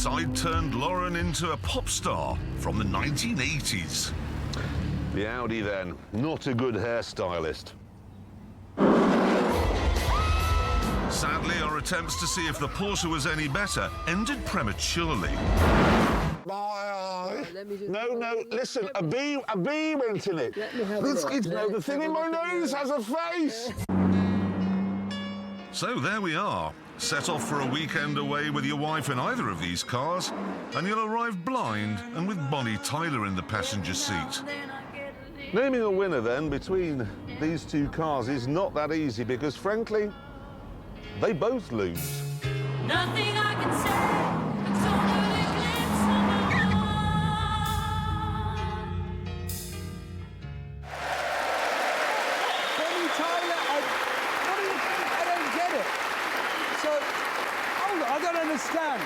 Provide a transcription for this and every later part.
side-turned Lauren into a pop star from the 1980s. The Audi then, not a good hairstylist. Sadly, our attempts to see if the Porsche was any better ended prematurely. My eye. No, listen, a bee went in it. The thing in my nose has a face. So there we are. Set off for a weekend away with your wife in either of these cars, and you'll arrive blind and with Bonnie Tyler in the passenger seat. Naming a winner then between these two cars is not that easy because, frankly, they both lose. Nothing I can say, it's over the eclipse of the Bonnie Tyler, I don't get it. So, hold on, I don't understand.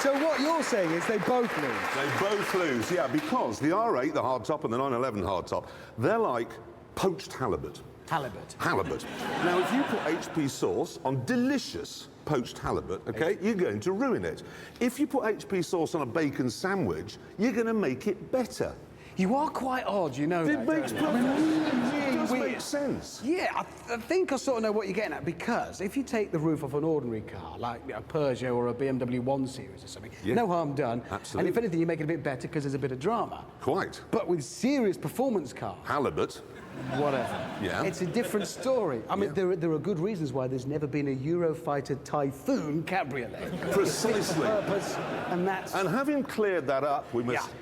So what you're saying is they both lose? They both lose, yeah, because the R8, the hardtop, and the 911 hardtop, they're like poached halibut. Halibut. Now, if you put HP sauce on delicious poached halibut, OK, you're going to ruin it. If you put HP sauce on a bacon sandwich, you're going to make it better. You are quite odd, you know that. It makes perfect sense. Yeah, I think I sort of know what you're getting at, because if you take the roof off an ordinary car, like a Peugeot or a BMW 1 Series or something, no harm done. Absolutely. And if anything, you make it a bit better because there's a bit of drama. Quite. But with serious performance cars... Halibut. Whatever. Yeah. It's a different story. I mean, there are good reasons why there's never been a Eurofighter Typhoon Cabriolet. Precisely. Purpose, and that's... And having cleared that up, we must... Yeah.